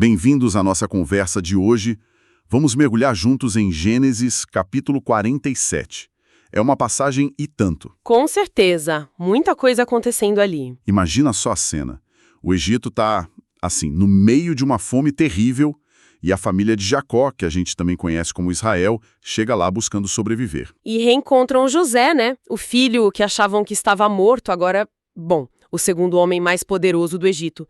Bem-vindos à nossa conversa de hoje. Vamos mergulhar juntos em Gênesis, capítulo 47. É uma passagem e tanto. Com certeza, muita coisa acontecendo ali. Imagina só a cena. O Egito está, assim, no meio de uma fome terrível e a família de Jacó, que a gente também conhece como Israel, chega lá buscando sobreviver. E reencontram José, né? O filho que achavam que estava morto, agora, bom, o segundo homem mais poderoso do Egito.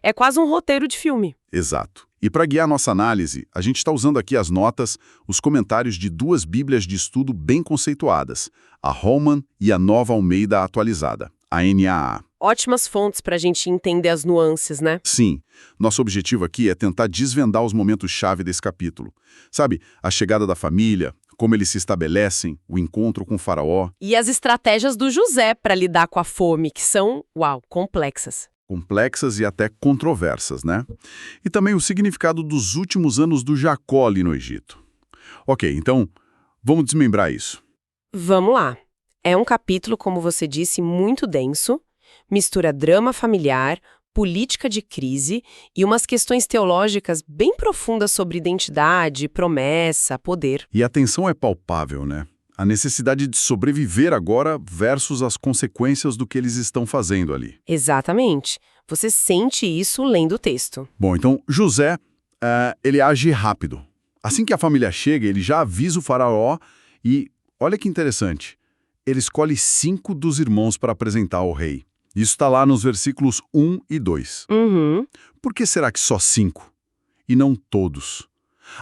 É quase um roteiro de filme. Exato. E para guiar nossa análise, a gente está usando aqui as notas, os comentários de duas bíblias de estudo bem conceituadas, a Holman e a Nova Almeida Atualizada, a NAA. Ótimas fontes para a gente entender as nuances, né? Sim, nosso objetivo aqui é tentar desvendar os momentos-chave desse capítulo. Sabe, a chegada da família, como eles se estabelecem, o encontro com o faraó. E as estratégias do José para lidar com a fome, que são, complexas. Complexas e até controversas, né? E também o significado dos últimos anos do Jacó ali no Egito. Ok, então, vamos desmembrar isso. Vamos lá. É um capítulo, como você disse, muito denso, mistura drama familiar, política de crise e umas questões teológicas bem profundas sobre identidade, promessa, poder. E a tensão é palpável, né? A necessidade de sobreviver agora versus as consequências do que eles estão fazendo ali. Exatamente. Você sente isso lendo o texto. Bom, então, José, ele age rápido. Assim que a família chega, ele já avisa o faraó e, olha que interessante, ele escolhe 5 dos irmãos para apresentar ao rei. Isso está lá nos versículos 1 e 2. Uhum. Por que será que só 5? E não todos?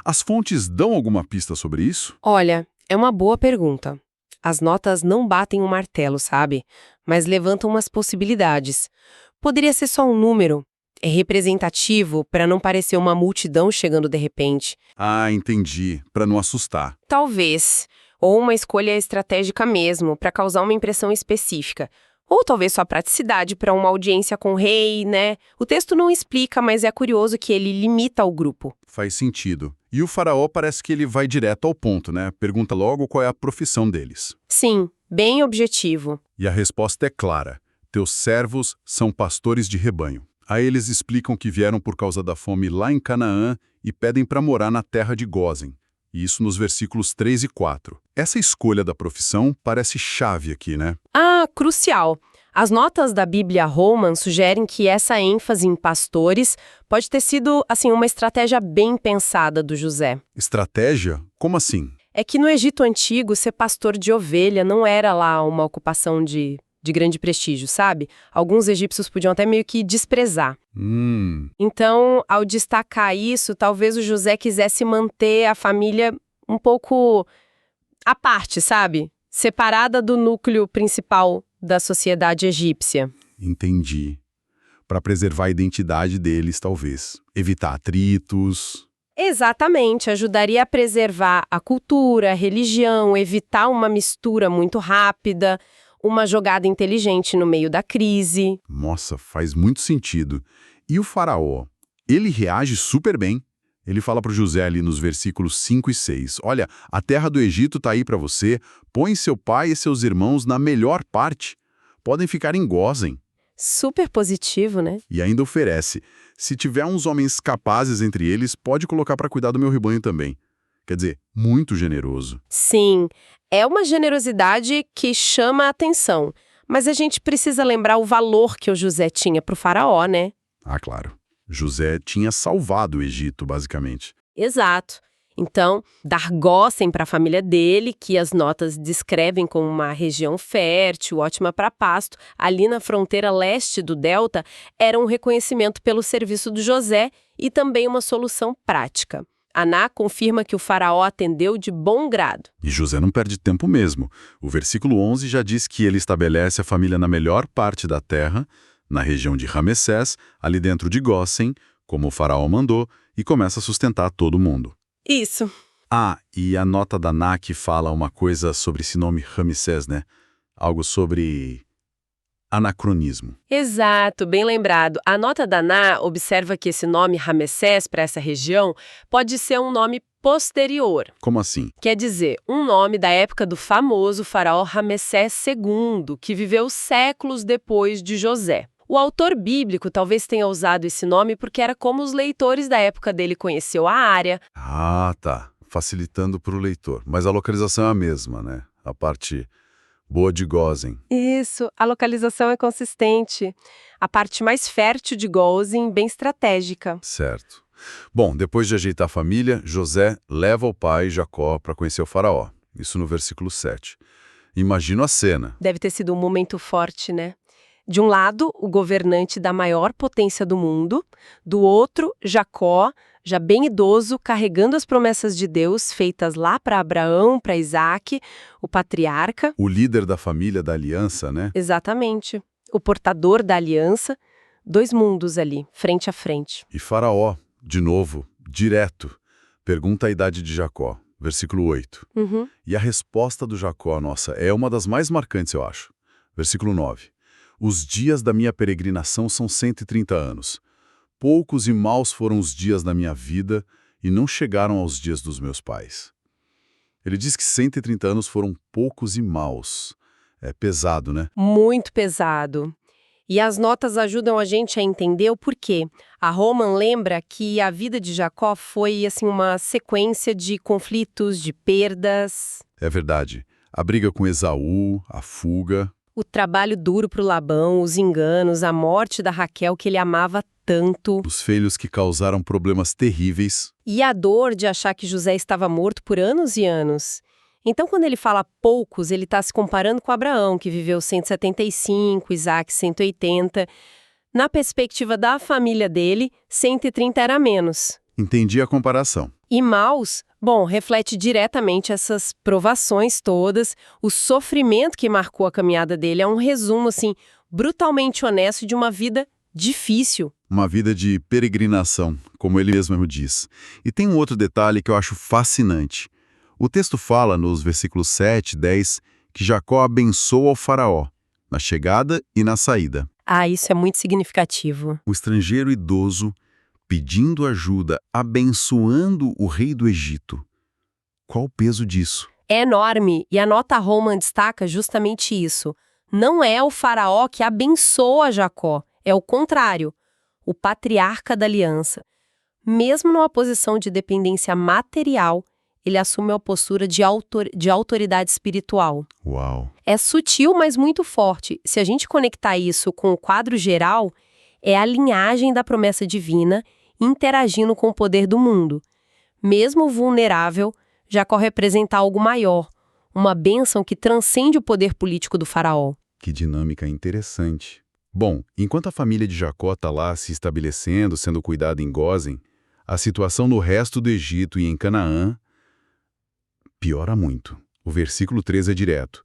As fontes dão alguma pista sobre isso? Olha, é uma boa pergunta. As notas não batem um martelo, sabe? Mas levantam umas possibilidades. Poderia ser só um número. É representativo para não parecer uma multidão chegando de repente. Ah, entendi. Para não assustar. Talvez. Ou uma escolha estratégica mesmo, para causar uma impressão específica. Ou talvez só praticidade para uma audiência com o rei, né? O texto não explica, mas é curioso que ele limita o grupo. Faz sentido. E o faraó parece que ele vai direto ao ponto, né? Pergunta logo qual é a profissão deles. Sim, bem objetivo. E a resposta é clara. Teus servos são pastores de rebanho. Aí eles explicam que vieram por causa da fome lá em Canaã e pedem para morar na terra de Gósen. E isso nos versículos 3 e 4. Essa escolha da profissão parece chave aqui, né? Ah, crucial. As notas da Bíblia Holman sugerem que essa ênfase em pastores pode ter sido, assim, uma estratégia bem pensada do José. Estratégia? Como assim? É que no Egito Antigo, ser pastor de ovelha não era lá uma ocupação de grande prestígio, sabe? Alguns egípcios podiam até meio que desprezar. Então, ao destacar isso, talvez o José quisesse manter a família um pouco à parte, sabe? Separada do núcleo principal da sociedade egípcia. Entendi. Para preservar a identidade deles, talvez. Evitar atritos. Exatamente, ajudaria a preservar a cultura, a religião, evitar uma mistura muito rápida, uma jogada inteligente no meio da crise. Nossa, faz muito sentido. E o faraó? Ele reage super bem. Ele fala para o José ali nos versículos 5 e 6. Olha, a terra do Egito está aí para você. Põe seu pai e seus irmãos na melhor parte. Podem ficar em Gósen. Super positivo, né? E ainda oferece. Se tiver uns homens capazes entre eles, pode colocar para cuidar do meu rebanho também. Quer dizer, muito generoso. Sim, é uma generosidade que chama a atenção. Mas a gente precisa lembrar o valor que o José tinha para o faraó, né? Ah, claro. José tinha salvado o Egito, basicamente. Exato. Então, dar Gósen para a família dele, que as notas descrevem como uma região fértil, ótima para pasto, ali na fronteira leste do delta, era um reconhecimento pelo serviço do José e também uma solução prática. Aná confirma que o faraó atendeu de bom grado. E José não perde tempo mesmo. O versículo 11 já diz que ele estabelece a família na melhor parte da terra, na região de Ramessés, ali dentro de Gósen, como o faraó mandou, e começa a sustentar todo mundo. Isso. Ah, e a nota da NAC fala uma coisa sobre esse nome Ramsés, né? Algo sobre anacronismo. Exato, bem lembrado. A nota da Aná observa que esse nome Ramessés para essa região pode ser um nome posterior. Como assim? Quer dizer, um nome da época do famoso faraó Ramessés II, que viveu séculos depois de José. O autor bíblico talvez tenha usado esse nome porque era como os leitores da época dele conheceu a área. Ah, tá. Facilitando para o leitor. Mas a localização é a mesma, né? A parte boa de Gósen. Isso, a localização é consistente. A parte mais fértil de Gósen, bem estratégica. Certo. Bom, depois de ajeitar a família, José leva o pai, Jacó, para conhecer o faraó. Isso no versículo 7. Imagino a cena. Deve ter sido um momento forte, né? De um lado, o governante da maior potência do mundo, do outro, Jacó, já bem idoso, carregando as promessas de Deus feitas lá para Abraão, para Isaac, o patriarca. O líder da família da aliança, né? Exatamente. O portador da aliança, dois mundos ali, frente a frente. E Faraó, de novo, direto, pergunta a idade de Jacó, versículo 8. E a resposta do Jacó, nossa, é uma das mais marcantes, eu acho. Versículo 9. Os dias da minha peregrinação são 130 anos. Poucos e maus foram os dias da minha vida e não chegaram aos dias dos meus pais. Ele diz que 130 anos foram poucos e maus. É pesado, né? Muito pesado. E as notas ajudam a gente a entender o porquê. A Roman lembra que a vida de Jacó foi assim uma sequência de conflitos, de perdas. É verdade. A briga com Esaú, a fuga. O trabalho duro para o Labão, os enganos, a morte da Raquel que ele amava tanto. Os filhos que causaram problemas terríveis. E a dor de achar que José estava morto por anos e anos. Então, quando ele fala poucos, ele está se comparando com Abraão, que viveu 175, Isaac 180. Na perspectiva da família dele, 130 era menos. Entendi a comparação. E maus, bom, reflete diretamente essas provações todas, o sofrimento que marcou a caminhada dele. É um resumo, assim, brutalmente honesto de uma vida difícil. Uma vida de peregrinação, como ele mesmo diz. E tem um outro detalhe que eu acho fascinante. O texto fala, nos versículos 7 e 10, que Jacó abençoa o faraó, na chegada e na saída. Ah, isso é muito significativo. O estrangeiro idoso pedindo ajuda, abençoando o rei do Egito. Qual o peso disso? É enorme, e a nota Roman destaca justamente isso. Não é o faraó que abençoa Jacó, é o contrário, o patriarca da aliança. Mesmo numa posição de dependência material, ele assume uma postura de autoridade espiritual. Uau! É sutil, mas muito forte. Se a gente conectar isso com o quadro geral, é a linhagem da promessa divina interagindo com o poder do mundo. Mesmo vulnerável, Jacó representa algo maior, uma bênção que transcende o poder político do faraó. Que dinâmica interessante. Bom, enquanto a família de Jacó está lá se estabelecendo, sendo cuidada em Gósen, a situação no resto do Egito e em Canaã piora muito. O versículo 13 é direto.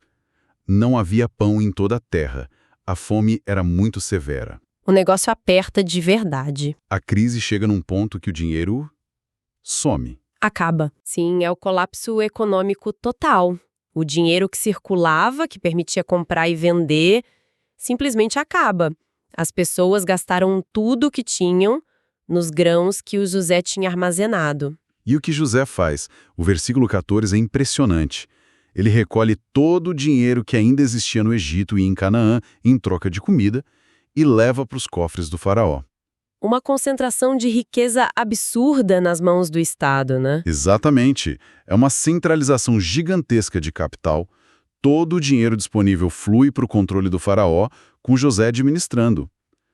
Não havia pão em toda a terra. A fome era muito severa. O negócio aperta de verdade. A crise chega num ponto que o dinheiro some. Acaba. Sim, é o colapso econômico total. O dinheiro que circulava, que permitia comprar e vender, simplesmente acaba. As pessoas gastaram tudo o que tinham nos grãos que o José tinha armazenado. E o que José faz? O versículo 14 é impressionante. Ele recolhe todo o dinheiro que ainda existia no Egito e em Canaã em troca de comida e leva para os cofres do faraó. Uma concentração de riqueza absurda nas mãos do Estado, né? Exatamente. É uma centralização gigantesca de capital. Todo o dinheiro disponível flui para o controle do faraó, com José administrando.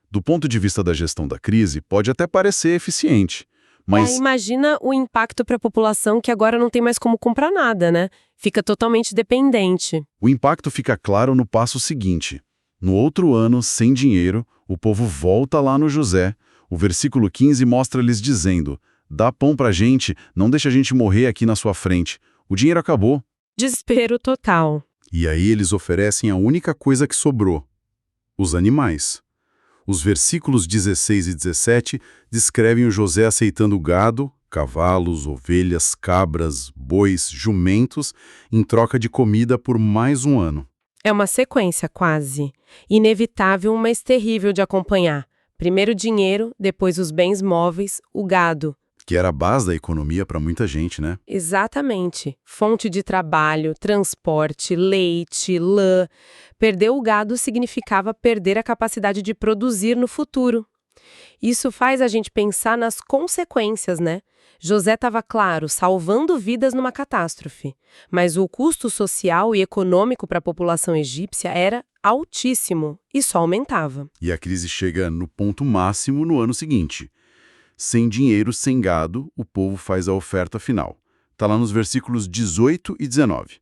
Do ponto de vista da gestão da crise, pode até parecer eficiente. Mas imagina o impacto para a população que agora não tem mais como comprar nada, né? Fica totalmente dependente. o impacto fica claro no passo seguinte. No outro ano, sem dinheiro, o povo volta lá no José. O versículo 15 mostra-lhes dizendo: dá pão pra gente, não deixa a gente morrer aqui na sua frente. O dinheiro acabou. Desespero total. E aí eles oferecem a única coisa que sobrou: os animais. Os versículos 16 e 17 descrevem o José aceitando gado, cavalos, ovelhas, cabras, bois, jumentos, em troca de comida por mais um ano. É uma sequência, quase. Inevitável, mas terrível de acompanhar. Primeiro o dinheiro, depois os bens móveis, o gado. Que era a base da economia para muita gente, né? Exatamente. Fonte de trabalho, transporte, leite, lã. Perder o gado significava perder a capacidade de produzir no futuro. Isso faz a gente pensar nas consequências, né? José estava, claro, salvando vidas numa catástrofe, mas o custo social e econômico para a população egípcia era altíssimo e só aumentava. E a crise chega no ponto máximo no ano seguinte. Sem dinheiro, sem gado, o povo faz a oferta final. Está lá nos versículos 18 e 19.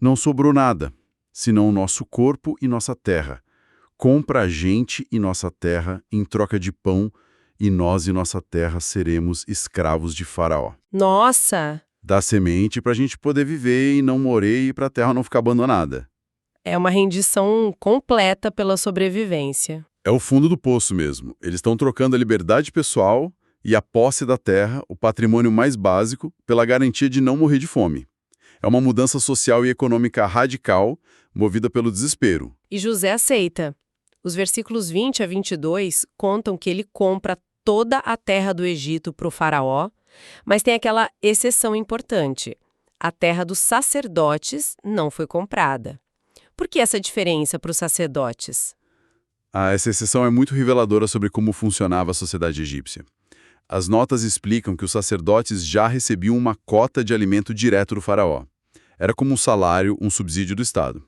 Não sobrou nada, senão o nosso corpo e nossa terra. Compra a gente e nossa terra em troca de pão, e nós e nossa terra seremos escravos de Faraó. Nossa! Dá semente para a gente poder viver e não morrer e para a terra não ficar abandonada. É uma rendição completa pela sobrevivência. É o fundo do poço mesmo. Eles estão trocando a liberdade pessoal e a posse da terra, o patrimônio mais básico, pela garantia de não morrer de fome. É uma mudança social e econômica radical, movida pelo desespero. E José aceita. Os versículos 20 a 22 contam que ele compra toda a terra do Egito para o faraó, mas tem aquela exceção importante. A terra dos sacerdotes não foi comprada. Por que essa diferença para os sacerdotes? Essa exceção é muito reveladora sobre como funcionava a sociedade egípcia. As notas explicam que os sacerdotes já recebiam uma cota de alimento direto do faraó. Era como um salário, um subsídio do Estado.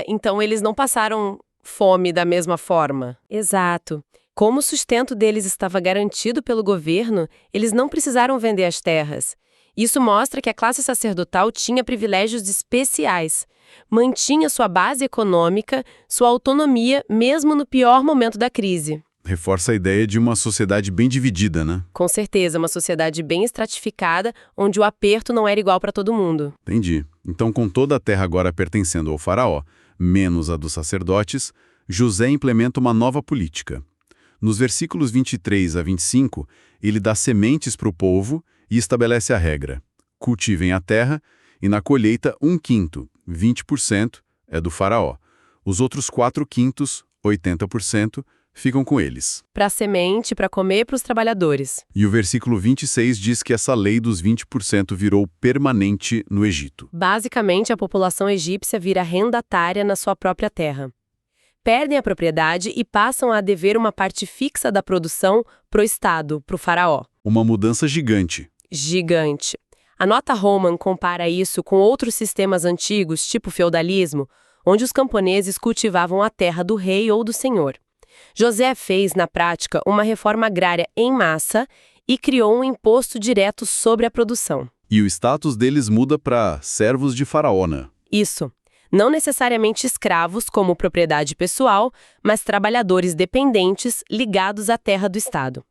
Então eles não passaram fome da mesma forma? Exato. Como o sustento deles estava garantido pelo governo, eles não precisaram vender as terras. Isso mostra que a classe sacerdotal tinha privilégios especiais. Mantinha sua base econômica, sua autonomia, mesmo no pior momento da crise. Reforça a ideia de uma sociedade bem dividida, né? Com certeza, uma sociedade bem estratificada, onde o aperto não era igual para todo mundo. Entendi. Então, com toda a terra agora pertencendo ao faraó, menos a dos sacerdotes, José implementa uma nova política. Nos versículos 23 a 25, ele dá sementes para o povo e estabelece a regra. Cultivem a terra e na colheita 1/5, 20%, é do faraó. Os outros 4/5, 80%, ficam com eles. Para semente, para comer para os trabalhadores. E o versículo 26 diz que essa lei dos 20% virou permanente no Egito. Basicamente, a população egípcia vira arrendatária na sua própria terra. Perdem a propriedade e passam a dever uma parte fixa da produção para o Estado, para o faraó. Uma mudança gigante. Gigante. A nota Roman compara isso com outros sistemas antigos, tipo feudalismo, onde os camponeses cultivavam a terra do rei ou do senhor. José fez, na prática, uma reforma agrária em massa e criou um imposto direto sobre a produção. E o status deles muda para servos de faraó, né? Isso. Não necessariamente escravos como propriedade pessoal, mas trabalhadores dependentes ligados à terra do Estado.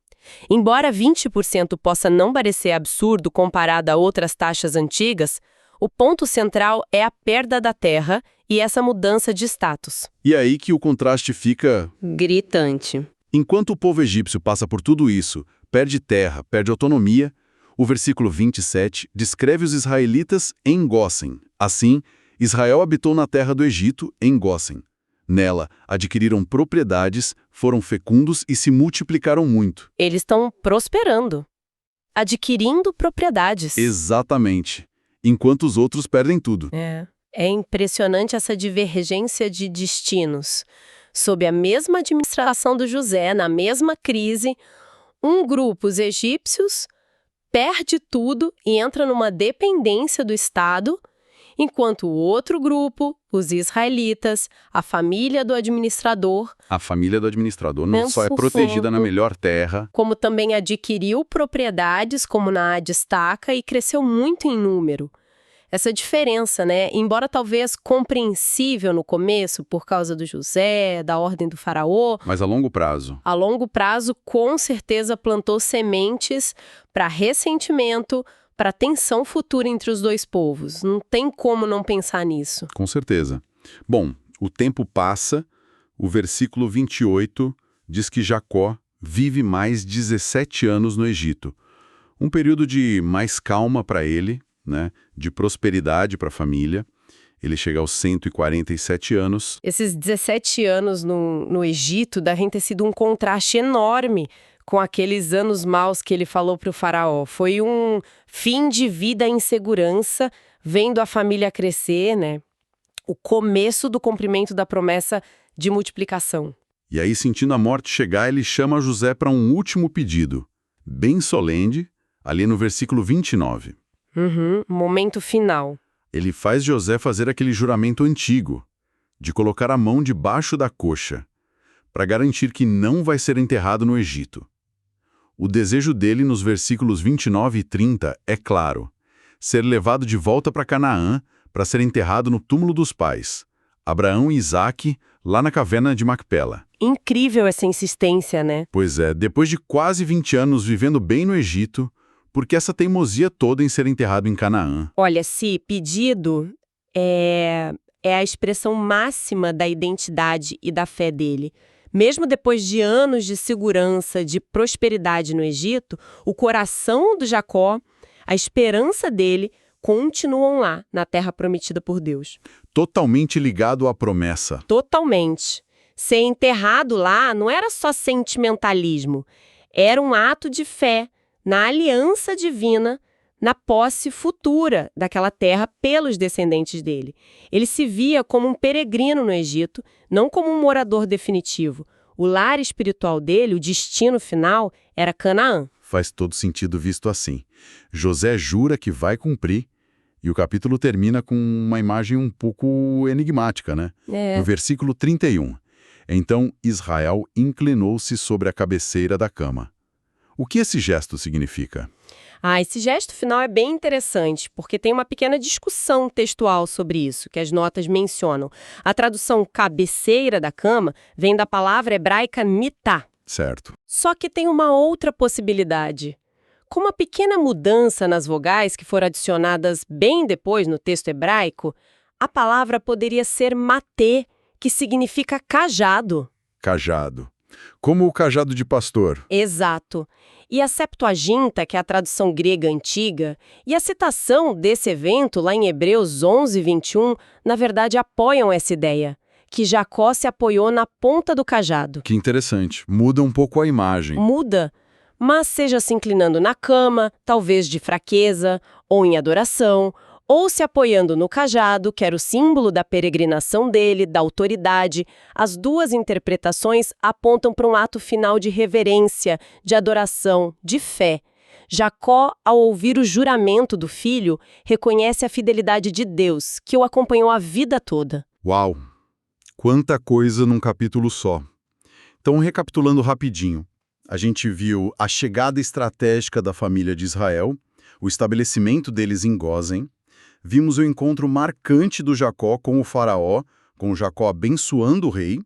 Embora 20% possa não parecer absurdo comparado a outras taxas antigas, o ponto central é a perda da terra e essa mudança de status. E é aí que o contraste fica gritante. Enquanto o povo egípcio passa por tudo isso, perde terra, perde autonomia, o versículo 27 descreve os israelitas em Gósen. Assim, Israel habitou na terra do Egito, em Gósen. Nela, adquiriram propriedades, foram fecundos e se multiplicaram muito. Eles estão prosperando, adquirindo propriedades. Exatamente. Enquanto os outros perdem tudo. É impressionante essa divergência de destinos. Sob a mesma administração do José, na mesma crise, um grupo, os egípcios, perde tudo e entra numa dependência do Estado, enquanto o outro grupo, os israelitas, a família do administrador... A família do administrador não só é protegida na melhor terra... como também adquiriu propriedades, como na destaca, e cresceu muito em número. Essa diferença, né? Embora talvez compreensível no começo, por causa do José, da ordem do faraó... Mas a longo prazo? A longo prazo, com certeza, plantou sementes para ressentimento, para tensão futura entre os dois povos. Não tem como não pensar nisso. Com certeza. Bom, o tempo passa, o versículo 28 diz que Jacó vive mais 17 anos no Egito. Um período de mais calma para ele, né, de prosperidade para a família. Ele chega aos 147 anos. Esses 17 anos no Egito devem ter sido um contraste enorme com aqueles anos maus que ele falou para o faraó. Foi um fim de vida em segurança, vendo a família crescer, né? O começo do cumprimento da promessa de multiplicação. E aí, sentindo a morte chegar, ele chama José para um último pedido, bem solene, ali no versículo 29. Momento final. Ele faz José fazer aquele juramento antigo, de colocar a mão debaixo da coxa, para garantir que não vai ser enterrado no Egito. O desejo dele nos versículos 29 e 30 é claro, ser levado de volta para Canaã para ser enterrado no túmulo dos pais, Abraão e Isaque, lá na caverna de Macpela. Incrível essa insistência, né? Pois é, depois de quase 20 anos vivendo bem no Egito, por que essa teimosia toda em ser enterrado em Canaã? Olha, se pedido é a expressão máxima da identidade e da fé dele. Mesmo depois de anos de segurança, de prosperidade no Egito, o coração do Jacó, a esperança dele, continuam lá, na terra prometida por Deus. Totalmente ligado à promessa. Totalmente. Ser enterrado lá não era só sentimentalismo, era um ato de fé na aliança divina, na posse futura daquela terra pelos descendentes dele. Ele se via como um peregrino no Egito, não como um morador definitivo. O lar espiritual dele, o destino final, era Canaã. Faz todo sentido visto assim. José jura que vai cumprir, e o capítulo termina com uma imagem um pouco enigmática, né? No versículo 31. Então Israel inclinou-se sobre a cabeceira da cama. O que esse gesto significa? Esse gesto final é bem interessante, porque tem uma pequena discussão textual sobre isso, que as notas mencionam. A tradução cabeceira da cama vem da palavra hebraica mitá. Certo. Só que tem uma outra possibilidade. Com uma pequena mudança nas vogais que foram adicionadas bem depois no texto hebraico, a palavra poderia ser matê, que significa cajado. Cajado. Como o cajado de pastor. Exato. E a Septuaginta, que é a tradução grega antiga, e a citação desse evento lá em Hebreus 11, 21, na verdade apoiam essa ideia, que Jacó se apoiou na ponta do cajado. Que interessante. Muda um pouco a imagem. Muda, mas seja se inclinando na cama, talvez de fraqueza, ou em adoração, ou se apoiando no cajado, que era o símbolo da peregrinação dele, da autoridade. As duas interpretações apontam para um ato final de reverência, de adoração, de fé. Jacó, ao ouvir o juramento do filho, reconhece a fidelidade de Deus, que o acompanhou a vida toda. Uau! Quanta coisa num capítulo só. Então, recapitulando rapidinho, a gente viu a chegada estratégica da família de Israel, o estabelecimento deles em Gósen. Vimos o encontro marcante do Jacó com o faraó, com o Jacó abençoando o rei.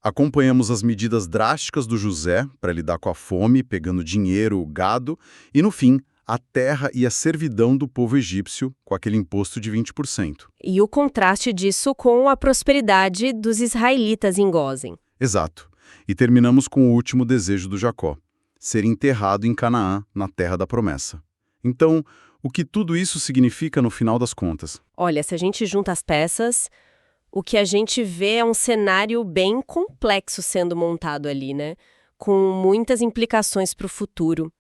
Acompanhamos as medidas drásticas do José para lidar com a fome, pegando dinheiro, gado, e no fim, a terra e a servidão do povo egípcio, com aquele imposto de 20%. E o contraste disso com a prosperidade dos israelitas em Gósen. Exato. E terminamos com o último desejo do Jacó, ser enterrado em Canaã, na terra da promessa. Então, o que tudo isso significa no final das contas? Olha, se a gente junta as peças, o que a gente vê é um cenário bem complexo sendo montado ali, né? Com muitas implicações para o futuro.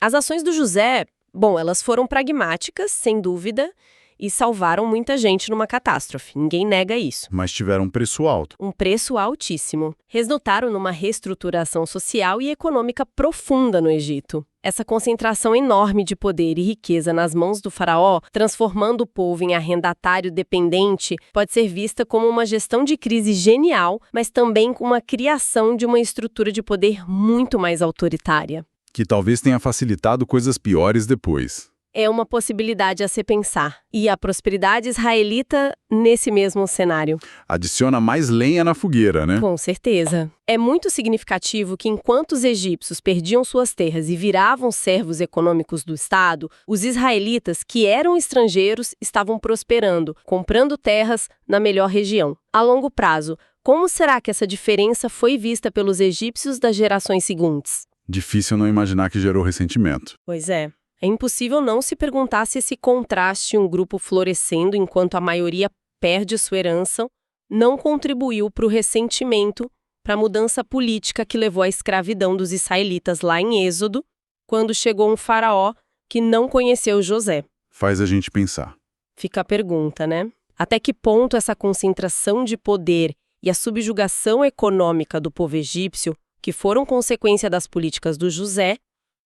As ações do José, bom, elas foram pragmáticas, sem dúvida, e salvaram muita gente numa catástrofe. Ninguém nega isso. Mas tiveram um preço alto. Um preço altíssimo. Resultaram numa reestruturação social e econômica profunda no Egito. Essa concentração enorme de poder e riqueza nas mãos do faraó, transformando o povo em arrendatário dependente, pode ser vista como uma gestão de crise genial, mas também como uma criação de uma estrutura de poder muito mais autoritária. Que talvez tenha facilitado coisas piores depois. É uma possibilidade a se pensar. E a prosperidade israelita nesse mesmo cenário. Adiciona mais lenha na fogueira, né? Com certeza. É muito significativo que enquanto os egípcios perdiam suas terras e viravam servos econômicos do Estado, os israelitas, que eram estrangeiros, estavam prosperando, comprando terras na melhor região. A longo prazo, como será que essa diferença foi vista pelos egípcios das gerações seguintes? Difícil não imaginar que gerou ressentimento. Pois é. É impossível não se perguntar se esse contraste, um grupo florescendo enquanto a maioria perde sua herança, não contribuiu para o ressentimento, para a mudança política que levou à escravidão dos israelitas lá em Êxodo, quando chegou um faraó que não conheceu José. Faz a gente pensar. Fica a pergunta, né? Até que ponto essa concentração de poder e a subjugação econômica do povo egípcio, que foram consequência das políticas do José,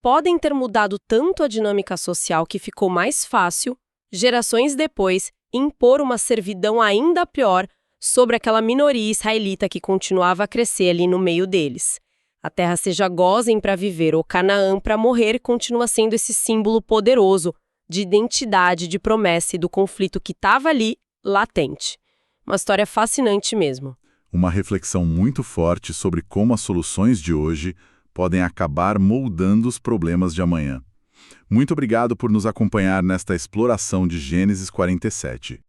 podem ter mudado tanto a dinâmica social que ficou mais fácil, gerações depois, impor uma servidão ainda pior sobre aquela minoria israelita que continuava a crescer ali no meio deles. A terra seja Gósen para viver ou Canaã para morrer continua sendo esse símbolo poderoso de identidade, de promessa e do conflito que estava ali, latente. Uma história fascinante mesmo. Uma reflexão muito forte sobre como as soluções de hoje podem acabar moldando os problemas de amanhã. Muito obrigado por nos acompanhar nesta exploração de Gênesis 47.